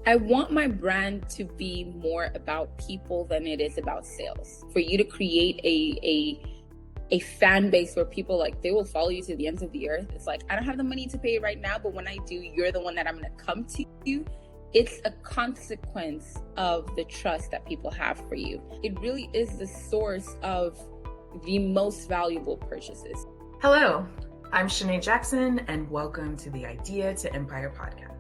I want my brand to be more about people than it is about sales. For you to create a fan base where people like they will follow you to the ends of the earth. It's like, I don't have the money to pay right now, but when I do, you're the one that I'm going to come to you. It's a consequence of the trust that people have for you. It really is the source of the most valuable purchases. Hello, I'm Chanaye Jackson, and welcome to the Idea to Empire podcast.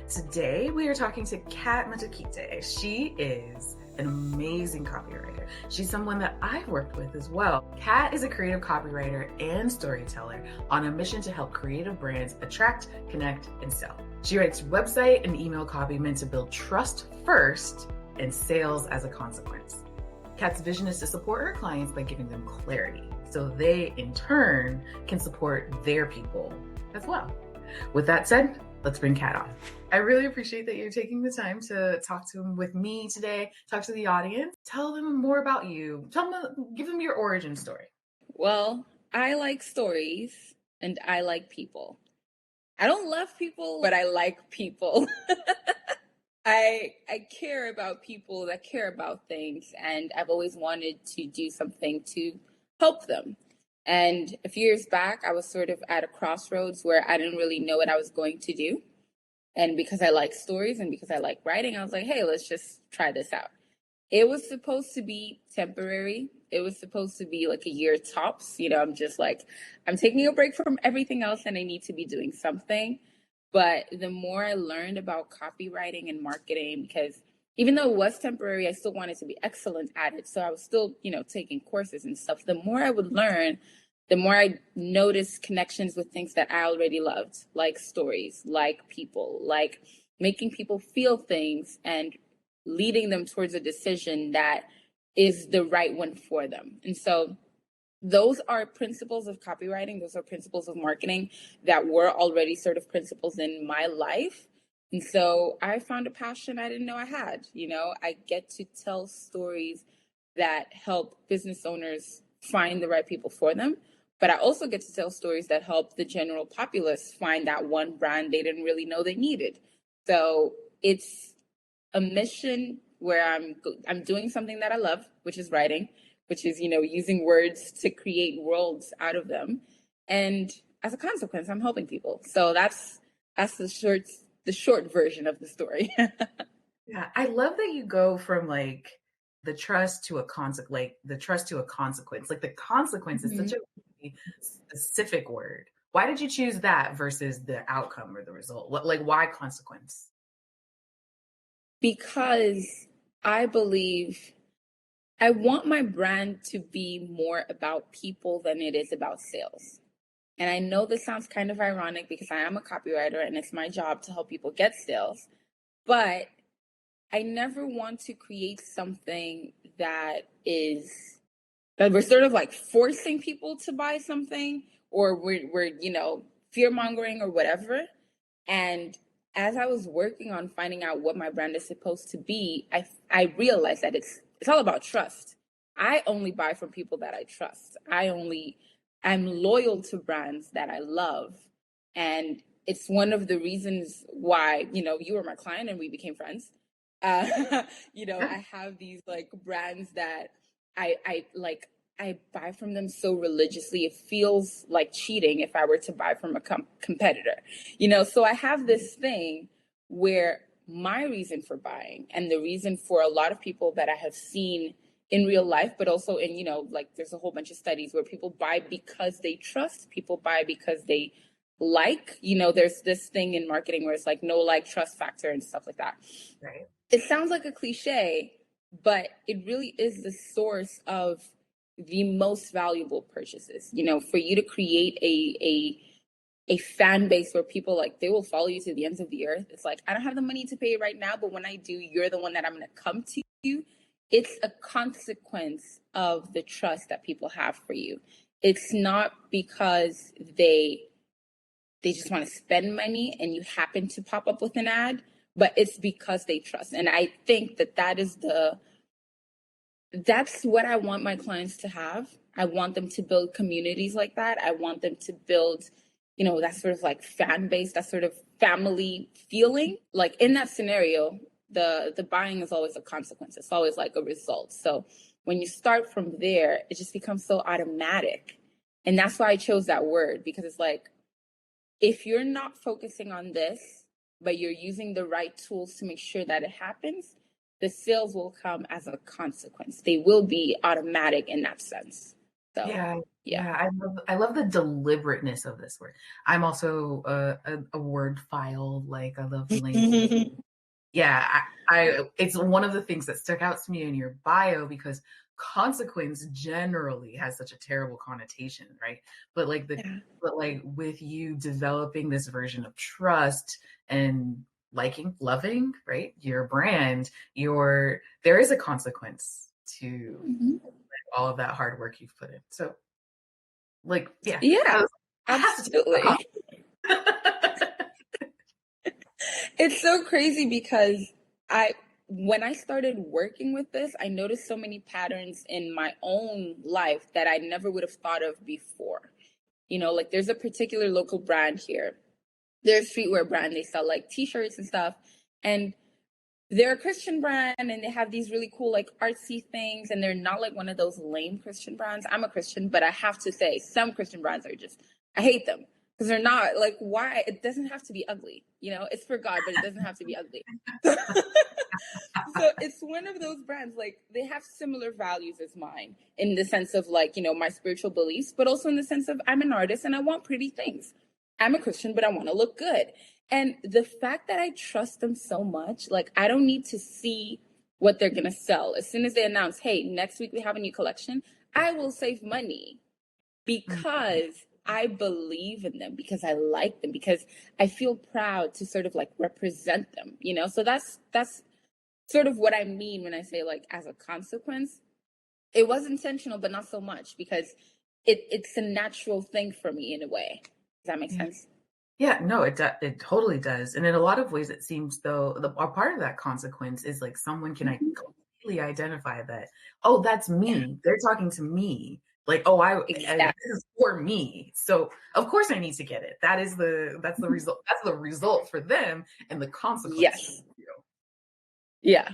Today, we are talking to Katt Matiquite. She is an amazing copywriter. She's someone that I've worked with as well. Katt is a creative copywriter and storyteller on a mission to help creative brands attract, connect, and sell. She writes website and email copy meant to build trust first and sales as a consequence. Katt's vision is to support her clients by giving them clarity so they, in turn, can support their people as well. With that said, let's bring Katt on. I really appreciate that you're taking the time to talk to him with me today, talk to the audience. Tell them more about you. Give them your origin story. Well, I like stories and I like people. I don't love people, but I like people. I care about people that care about things, and I've always wanted to do something to help them. And a few years back, I was sort of at a crossroads where I didn't really know what I was going to do. And because I like stories and because I like writing, I was like, hey, let's just try this out. It was supposed to be temporary. It was supposed to be like a year tops. You know, I'm taking a break from everything else and I need to be doing something. But the more I learned about copywriting and marketing, because even though it was temporary, I still wanted to be excellent at it. So I was still, taking courses and stuff. The more I would learn, the more I noticed connections with things that I already loved, like stories, like people, like making people feel things and leading them towards a decision that is the right one for them. And so those are principles of copywriting. Those are principles of marketing that were already sort of principles in my life. And so I found a passion I didn't know I had. I get to tell stories that help business owners find the right people for them. But I also get to tell stories that help the general populace find that one brand they didn't really know they needed. So it's a mission where I'm doing something that I love, which is writing, which is, using words to create worlds out of them. And as a consequence, I'm helping people. So that's the short version of the story. Yeah, I love that you go from like the trust to a consequence, the consequence. Like the consequence is such a specific word. Why did you choose that versus the outcome or the result? Why consequence? Because I believe I want my brand to be more about people than it is about sales. And I know this sounds kind of ironic because I am a copywriter and it's my job to help people get sales, but I never want to create something that we're sort of like forcing people to buy something, or we're fear mongering or whatever. And as I was working on finding out what my brand is supposed to be, I realized that it's all about trust. I only buy from people that I trust. I'm loyal to brands that I love. And it's one of the reasons why, you were my client and we became friends. I have these like brands that I buy from them so religiously. It feels like cheating if I were to buy from a competitor, so I have this thing where my reason for buying and the reason for a lot of people that I have seen in real life, but also in, there's a whole bunch of studies where people buy because they trust, people buy because they like, there's this thing in marketing where it's like no like trust factor and stuff like that. Right. It sounds like a cliche, but it really is the source of the most valuable purchases. For you to create a fan base where people like they will follow you to the ends of the earth. It's like, I don't have the money to pay right now, but when I do, you're the one that I'm going to come to you. It's a consequence of the trust that people have for you. It's not because they just want to spend money and you happen to pop up with an ad, but it's because they trust. And I think that's what I want my clients to have. I want them to build communities like that. I want them to build that sort of like fan base, that sort of family feeling. Like in that scenario, the buying is always a consequence. It's always like a result. So when you start from there, it just becomes so automatic. And that's why I chose that word, because it's like, if you're not focusing on this, but you're using the right tools to make sure that it happens, the sales will come as a consequence. They will be automatic in that sense. So, Yeah, yeah. yeah, I love the deliberateness of this word. I'm also a word file, like I love language. Yeah, I it's one of the things that stuck out to me in your bio because consequence generally has such a terrible connotation, right? But like Yeah. but like with you developing this version of trust and liking, loving, right? Your brand, there is a consequence to Mhm. all of that hard work you've put in. So like, yeah, Yeah, I have to talk about absolutely. It's so crazy because when I started working with this, I noticed so many patterns in my own life that I never would have thought of before. Like there's a particular local brand here. They're a streetwear brand. They sell like t-shirts and stuff. And they're a Christian brand and they have these really cool like artsy things, and they're not like one of those lame Christian brands. I'm a Christian, but I have to say some Christian brands are just, I hate them because they're not like, why? It doesn't have to be ugly. It's for God, but it doesn't have to be ugly. So it's one of those brands, like they have similar values as mine in the sense of like, my spiritual beliefs, but also in the sense of I'm an artist and I want pretty things. I'm a Christian, but I want to look good. And the fact that I trust them so much, like I don't need to see what they're going to sell. As soon as they announce, hey, next week we have a new collection, I will save money because I believe in them, because I like them, because I feel proud to sort of like represent them, So that's sort of what I mean when I say like as a consequence. It was intentional, but not so much, because it's a natural thing for me in a way. Does that make Yeah. sense? Yeah, no, it totally does. And in a lot of ways, it seems though a part of that consequence is like someone can Mm-hmm. completely identify that, oh, that's Yeah, me. They're talking to me. Like, oh, exactly. this is for me. So of course I need to get it. That's the result. That's the result for them and the consequence for Yes. you. Yeah.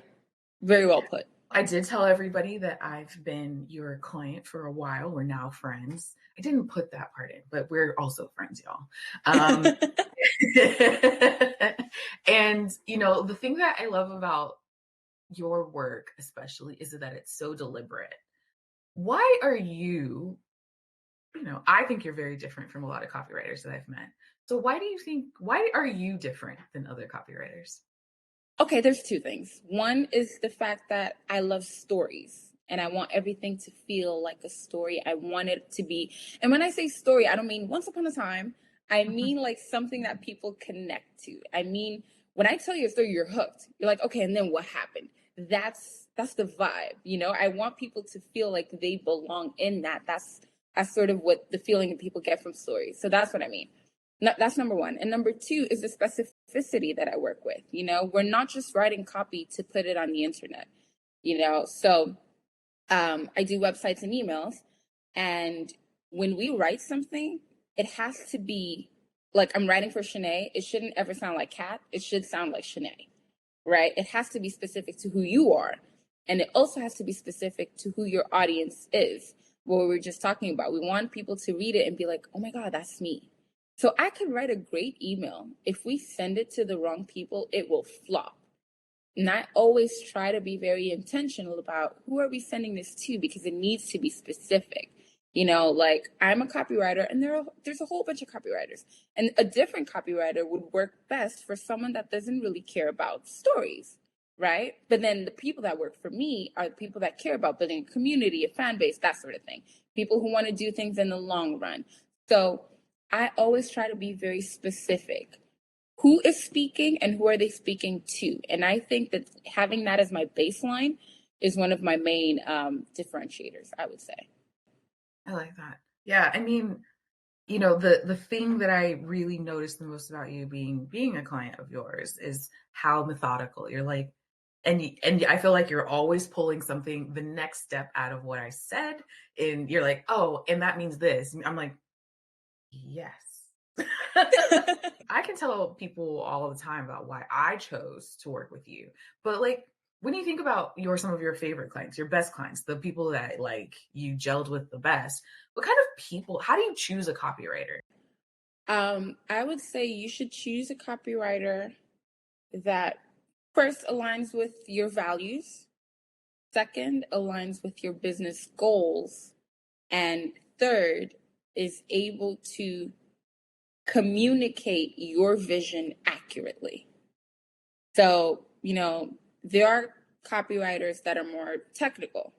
Very well put. I did tell everybody that I've been your client for a while. We're now friends. I didn't put that part in, but we're also friends, y'all. Um, and the thing that I love about your work especially is that it's so deliberate. Why are I think you're very different from a lot of copywriters that I've met. So why are you different than other copywriters? Okay, there's two things. One is the fact that I love stories and I want everything to feel like a story. I want it to be, and when I say story, I don't mean once upon a time. I mean like something that people connect to. I mean, when I tell you a story, you're hooked. You're like, okay, and then what happened? That's the vibe. I want people to feel like they belong in that. That's sort of what the feeling that people get from stories. So that's what I mean. No, that's number one. And number two is the specificity that I work with. We're not just writing copy to put it on the internet. So I do websites and emails. And when we write something, it has to be like I'm writing for Chanaye. It shouldn't ever sound like Katt. It should sound like Chanaye, right? It has to be specific to who you are. And it also has to be specific to who your audience is. What we were just talking about. We want people to read it and be like, oh my God, that's me. So I could write a great email. If we send it to the wrong people, it will flop. And I always try to be very intentional about who are we sending this to, because it needs to be specific. Like I'm a copywriter and there's a whole bunch of copywriters. And a different copywriter would work best for someone that doesn't really care about stories, right? But then the people that work for me are the people that care about building a community, a fan base, that sort of thing. People who want to do things in the long run. So I always try to be very specific. Who is speaking and who are they speaking to? And I think that having that as my baseline is one of my main differentiators, I would say. I like that. Yeah, I mean, the thing that I really noticed the most about you being a client of yours is how methodical you're, like, and I feel like you're always pulling something the next step out of what I said, and you're like, oh, and that means this. I'm like, yes. I can tell people all the time about why I chose to work with you. But like when you think about some of your favorite clients, your best clients, the people that like you gelled with the best, what kind of people, how do you choose a copywriter? I would say you should choose a copywriter that first aligns with your values, second aligns with your business goals, and third is able to communicate your vision accurately. So, there are copywriters that are more technical.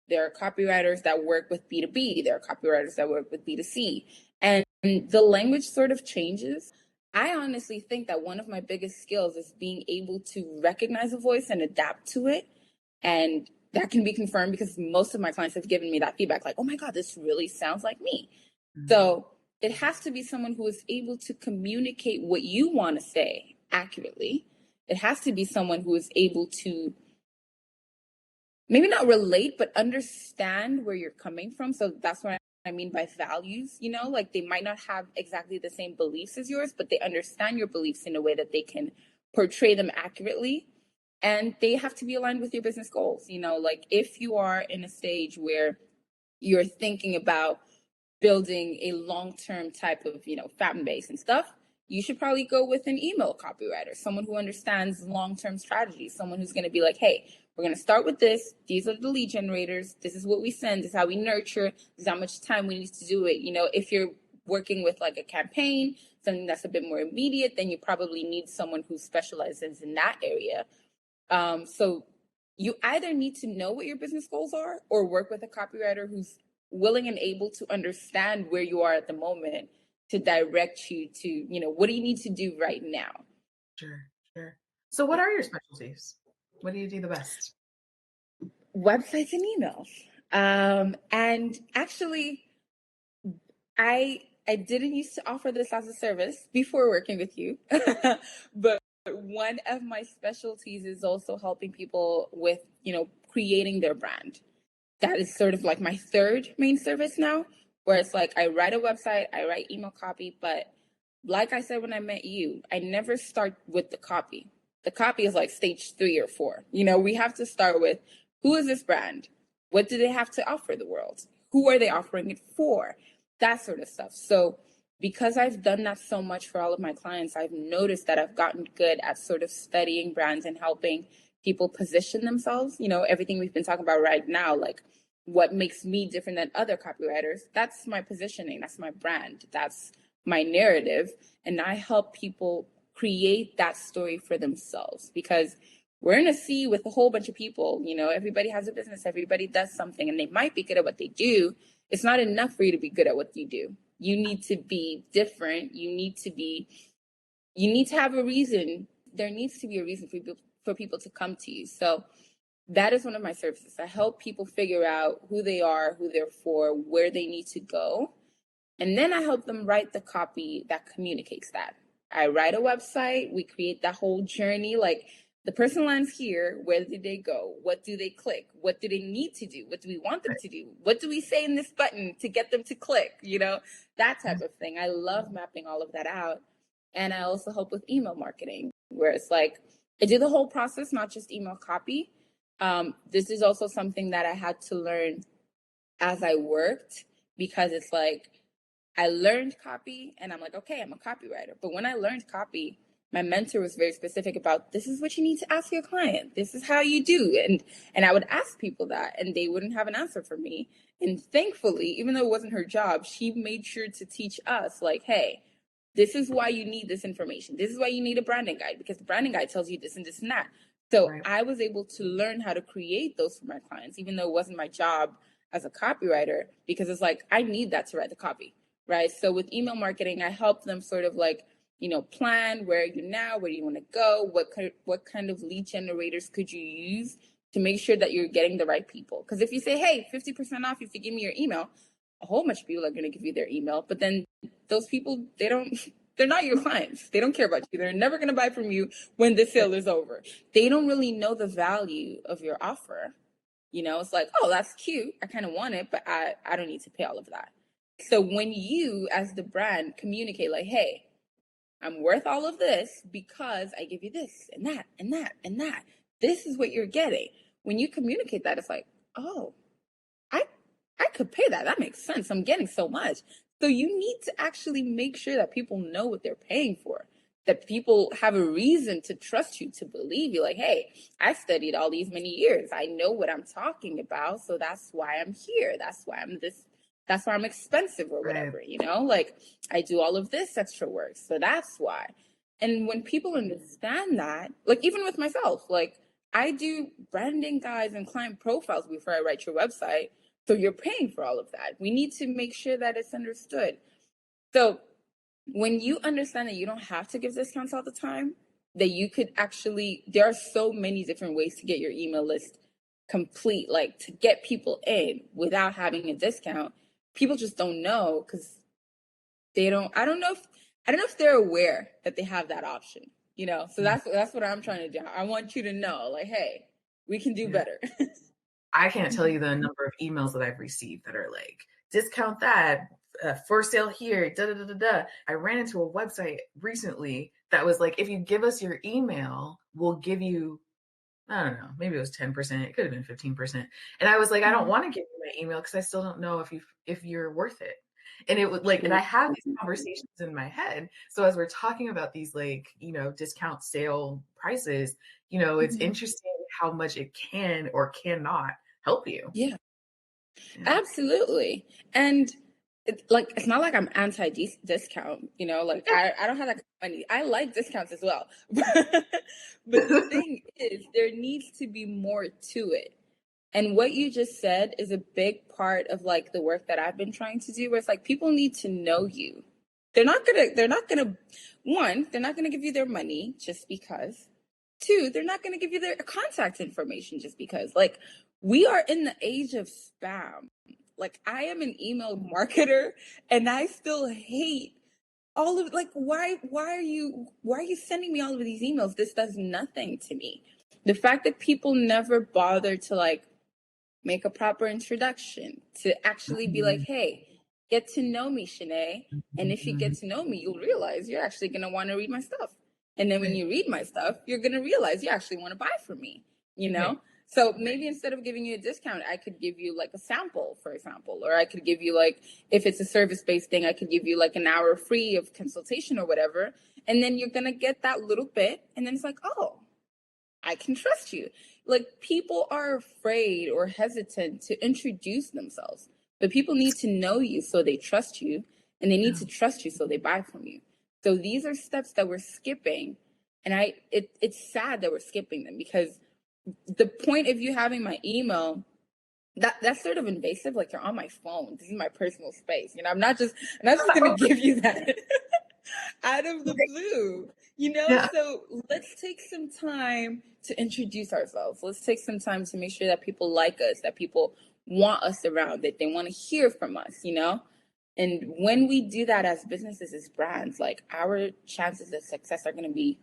There are copywriters that work with B2B. There are copywriters that work with B2C. And the language sort of changes. I honestly think that one of my biggest skills is being able to recognize a voice and adapt to it. And that can be confirmed because most of my clients have given me that feedback like, oh my God, this really sounds like me. So it has to be someone who is able to communicate what you want to say accurately. It has to be someone who is able to maybe not relate, but understand where you're coming from. So that's what I mean by values, like they might not have exactly the same beliefs as yours, but they understand your beliefs in a way that they can portray them accurately. And they have to be aligned with your business goals. Like if you are in a stage where you're thinking about building a long-term type of, fan base and stuff, you should probably go with an email copywriter, someone who understands long-term strategies, someone who's going to be like, hey, we're going to start with this. These are the lead generators. This is what we send. This is how we nurture. This is how much time we need to do it. If you're working with like a campaign, something that's a bit more immediate, then you probably need someone who specializes in that area. So you either need to know what your business goals are or work with a copywriter who's willing and able to understand where you are at the moment to direct you to, what do you need to do right now? Sure, sure. So what are your specialties? What do you do the best? Websites and emails. And actually, I didn't used to offer this as a service before working with you, but one of my specialties is also helping people with, creating their brand. That is sort of like my third main service now, where it's like I write a website, I write email copy, but like I said when I met you, I never start with the copy. The copy is like stage 3 or 4. We have to start with who is this brand? What do they have to offer the world? Who are they offering it for? That sort of stuff. So because I've done that so much for all of my clients, I've noticed that I've gotten good at sort of studying brands and helping people position themselves. Everything we've been talking about right now, like what makes me different than other copywriters, that's my positioning, that's my brand, that's my narrative. And I help people create that story for themselves because we're in a sea with a whole bunch of people. Everybody has a business, everybody does something, and they might be good at what they do. It's not enough for you to be good at what you do. You need to be different. You need to have a reason. There needs to be a reason for people to come to you. So that is one of my services. I help people figure out who they are, who they're for, where they need to go. And then I help them write the copy that communicates that. I write a website, we create that whole journey. Like the person lands here, where did they go? What do they click? What do they need to do? What do we want them to do? What do we say in this button to get them to click? That type of thing. I love mapping all of that out. And I also help with email marketing, where it's like I do the whole process, not just email copy. This is also something that I had to learn as I worked because it's like I learned copy and I'm like, okay, I'm a copywriter. But when I learned copy, my mentor was very specific about this is what you need to ask your client. This is how you do. And I would ask people that and they wouldn't have an answer for me. And thankfully, even though it wasn't her job, she made sure to teach us like, hey, this is why you need this information. This is why you need a branding guide because the branding guide tells you this and this and that. So right. I was able to learn how to create those for my clients, even though it wasn't my job as a copywriter, because it's like, I need that to write the copy, right? So with email marketing, I help them sort of like, plan where are you now, where do you want to go, what kind of lead generators could you use to make sure that you're getting the right people. Because if you say, hey, 50% off if you give me your email, a whole bunch of people are going to give you their email, but then those people, they're not your clients. They don't care about you. They're never going to buy from you when the sale is over. They don't really know the value of your offer. It's like, oh, that's cute. I kind of want it, but I don't need to pay all of that. So when you, as the brand, communicate like, hey, I'm worth all of this because I give you this and that and that and that. This is what you're getting. When you communicate that, it's like, oh, I I could pay that. That makes sense. I'm getting so much. So you need to actually make sure that people know what they're paying for. That people have a reason to trust you, to believe you. Like, hey, I studied all these many years. I know what I'm talking about. So that's why I'm here. That's why I'm expensive or Right. whatever, like I do all of this extra work. So that's why. And when people understand that, like even with myself, like I do branding guides and client profiles before I write your website. So you're paying for all of that. We need to make sure that it's understood. So when you understand that you don't have to give discounts all the time, that you could actually, there are so many different ways to get your email list complete, like to get people in without having a discount. People just don't know because I don't know if they're aware that they have that option, So that's what I'm trying to do. I want you to know, like, hey, we can do Yeah. better. I can't tell you the number of emails that I've received that are like, discount that, for sale here, da da da da da. I ran into a website recently that was like, if you give us your email, we'll give you, I don't know, maybe it was 10%. It could have been 15%. And I was like, I don't want to give you my email because I still don't know if you're worth it. And it would like, and I have these conversations in my head. So as we're talking about these like, discount sale prices, it's interesting how much it can or cannot help you. Yeah, Yeah. absolutely. And it's not like I'm anti discount, like I don't have that money. I like discounts as well. But the thing is, there needs to be more to it. And what you just said is a big part of like the work that I've been trying to do, where it's like people need to know you. One, they're not gonna give you their money just because. Two, they're not gonna give you their contact information just because. Like, we are in the age of spam. Like, I am an email marketer and I still hate all of, like, why are you sending me all of these emails? This does nothing to me. The fact that people never bother to like make a proper introduction, to actually be like, hey, get to know me, Chanaye. And if you get to know me, you'll realize you're actually going to want to read my stuff. And then when you read my stuff, you're going to realize you actually want to buy from me, So maybe instead of giving you a discount, I could give you like a sample, for example, or I could give you like, if it's a service-based thing, I could give you like an hour free of consultation or whatever. And then you're going to get that little bit. And then it's like, oh, I can trust you. Like, people are afraid or hesitant to introduce themselves, but people need to know you so they trust you, and they need to trust you so they buy from you. So these are steps that we're skipping, and it's sad that we're skipping them, because the point of you having my email, that's sort of invasive. Like, you're on my phone. This is my personal space. I'm not just gonna give you that out of the blue. Yeah. So let's take some time to introduce ourselves. Let's take some time to make sure that people like us, that people want us around, that they want to hear from us, And when we do that as businesses, as brands, like, our chances of success are going to be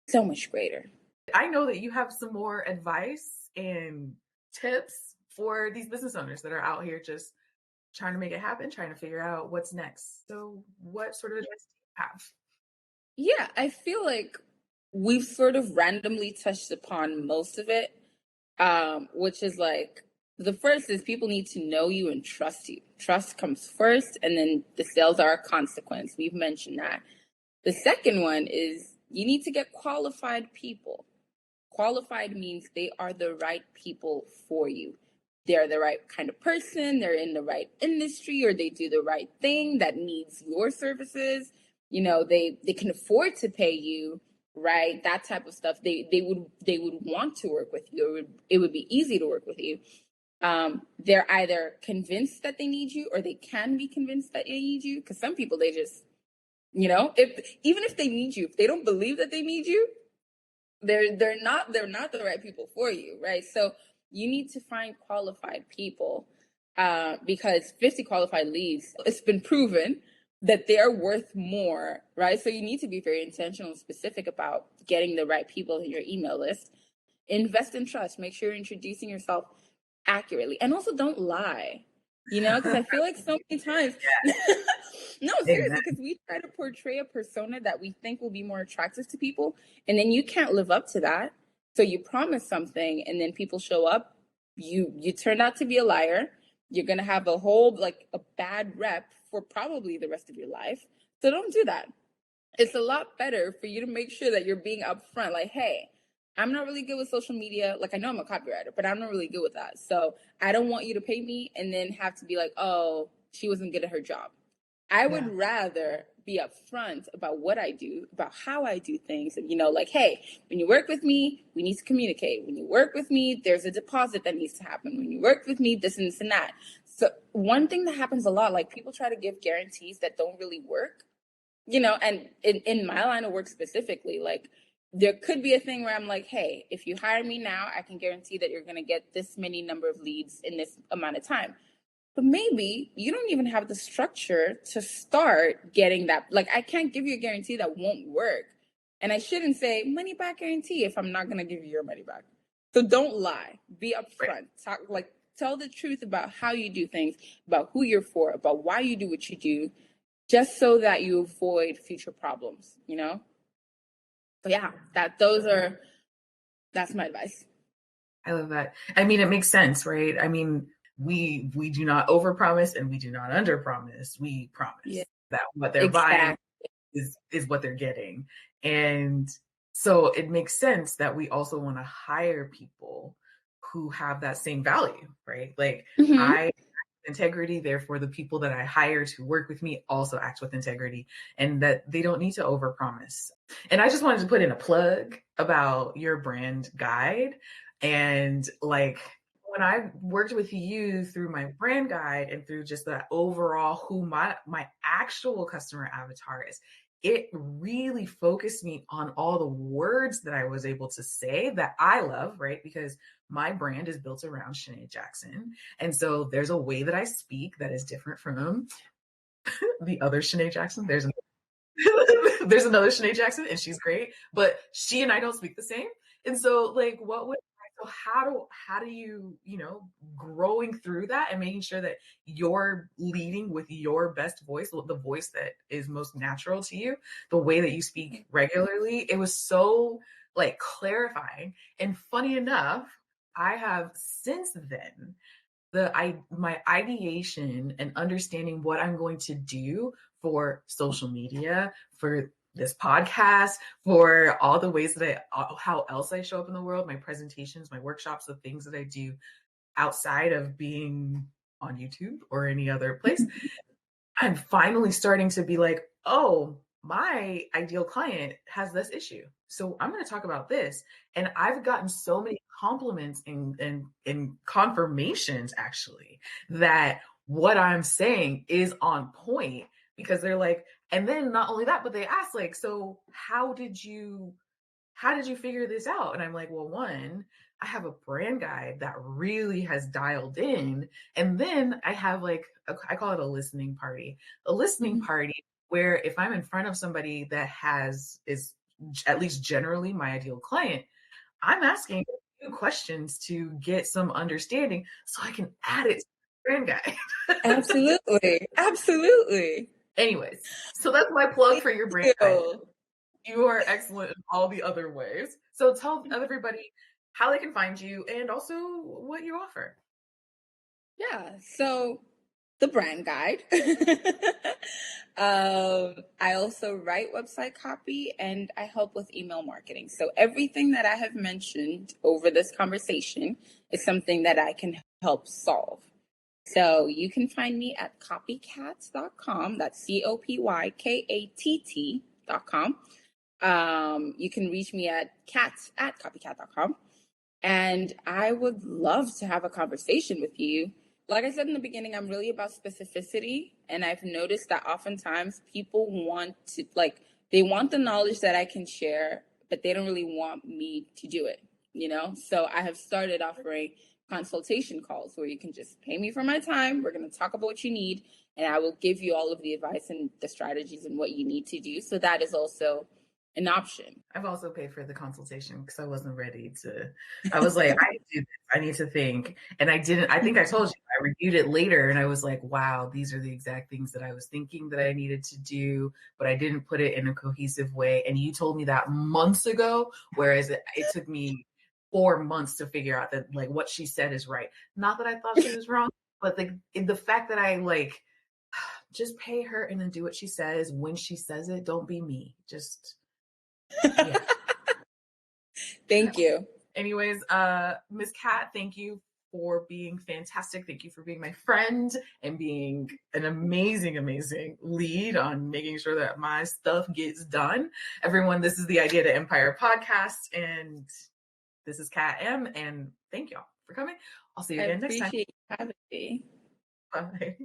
so much greater. I know that you have some more advice and tips for these business owners that are out here just trying to make it happen, trying to figure out what's next. So what sort of advice do you have? Yeah, I feel like we've sort of randomly touched upon most of it, which is like, the first is people need to know you and trust you. Trust comes first, and then the sales are a consequence. We've mentioned that. The second one is you need to get qualified people. Qualified means they are the right people for you. They're the right kind of person, they're in the right industry, or they do the right thing that needs your services. They can afford to pay you, right? That type of stuff. They would want to work with you. It would be easy to work with you. They're either convinced that they need you, or they can be convinced that they need you. Because some people, they just, even if they need you, if they don't believe that they need you, they're not the right people for you, right? So you need to find qualified people, because 50 qualified leads, it's been proven that they're worth more, right? So you need to be very intentional and specific about getting the right people in your email list. Invest in trust. Make sure you're introducing yourself accurately, and also don't lie. Because I feel like so many times, no, seriously, because we try to portray a persona that we think will be more attractive to people, and then you can't live up to that. So you promise something, and then people show up, you turn out to be a liar. You're gonna have a whole a bad rep for probably the rest of your life. So don't do that. It's a lot better for you to make sure that you're being upfront. Like, hey, I'm not really good with social media. Like, I know I'm a copywriter, but I'm not really good with that. So I don't want you to pay me and then have to be like, oh, she wasn't good at her job. I would rather be upfront about what I do, about how I do things. And, like, hey, when you work with me, we need to communicate. When you work with me, there's a deposit that needs to happen. When you work with me, this and this and that. So one thing that happens a lot, like people try to give guarantees that don't really work. And in my line of work specifically, like there could be a thing where I'm like, hey, if you hire me now, I can guarantee that you're going to get this many number of leads in this amount of time. But maybe you don't even have the structure to start getting that. Like, I can't give you a guarantee that won't work. And I shouldn't say money back guarantee if I'm not going to give you your money back. So don't lie. Be upfront. Tell the truth about how you do things, about who you're for, about why you do what you do, just so that you avoid future problems, So yeah, that's my advice. I love that. I mean, it makes sense, right? I mean, we do not overpromise and we do not underpromise. We promise that what they're buying is what they're getting. And so it makes sense that we also want to hire people who have that same value, right? Like I integrity, therefore the people that I hire to work with me also act with integrity, and that they don't need to overpromise. And I just wanted to put in a plug about your brand guide. And like when I worked with you through my brand guide and through just the overall who my actual customer avatar is, it really focused me on all the words that I was able to say that I love, right? Because my brand is built around Chanaye Jackson. And so there's a way that I speak that is different from the other Chanaye Jackson. There's another Chanaye Jackson and she's great, but she and I don't speak the same. And so like, so how do you, growing through that and making sure that you're leading with your best voice, the voice that is most natural to you, the way that you speak regularly, it was so like clarifying. And funny enough, I have since then my ideation and understanding what I'm going to do for social media, for this podcast, for all the ways that how else I show up in the world, my presentations, my workshops, the things that I do outside of being on YouTube or any other place. I'm finally starting to be like, oh, my ideal client has this issue. So I'm going to talk about this. And I've gotten so many compliments and confirmations actually that what I'm saying is on point, because they're like, and then not only that, but they ask like, so how did you figure this out? And I'm like, well, one, I have a brand guide that really has dialed in. And then I have I call it a listening party, party where if I'm in front of somebody that is at least generally my ideal client, I'm asking a few questions to get some understanding so I can add it to the brand guide. Absolutely. Absolutely. Anyways, so that's my plug for your brand guide. You are excellent in all the other ways. So tell everybody how they can find you and also what you offer. Yeah, so the brand guide. I also write website copy and I help with email marketing. So everything that I have mentioned over this conversation is something that I can help solve. So you can find me at copykatt.com. That's CopyKatt.com. You can reach me at copykatt.com. And I would love to have a conversation with you. Like I said in the beginning, I'm really about specificity. And I've noticed that oftentimes people want to, they want the knowledge that I can share, but they don't really want me to do it, So I have started offering consultation calls where you can just pay me for my time. We're going to talk about what you need, and I will give you all of the advice and the strategies and what you need to do. So that is also an option. I've also paid for the consultation because I wasn't ready to. I was like, I do this. I need to think, and I didn't. I think I told you I reviewed it later, and I was like, wow, these are the exact things that I was thinking that I needed to do, but I didn't put it in a cohesive way. And you told me that months ago, whereas it took me 4 months to figure out that like what she said is right. Not that I thought she was wrong, but the fact that I like just pay her and then do what she says when she says it. Don't be me. Just yeah. Thank you. Anyways, Miss Katt, thank you for being fantastic. Thank you for being my friend and being an amazing, amazing lead on making sure that my stuff gets done. Everyone, this is the Idea to Empire podcast, and this is Katt M. And thank y'all for coming. I'll see you again next time. I appreciate you having me. Bye.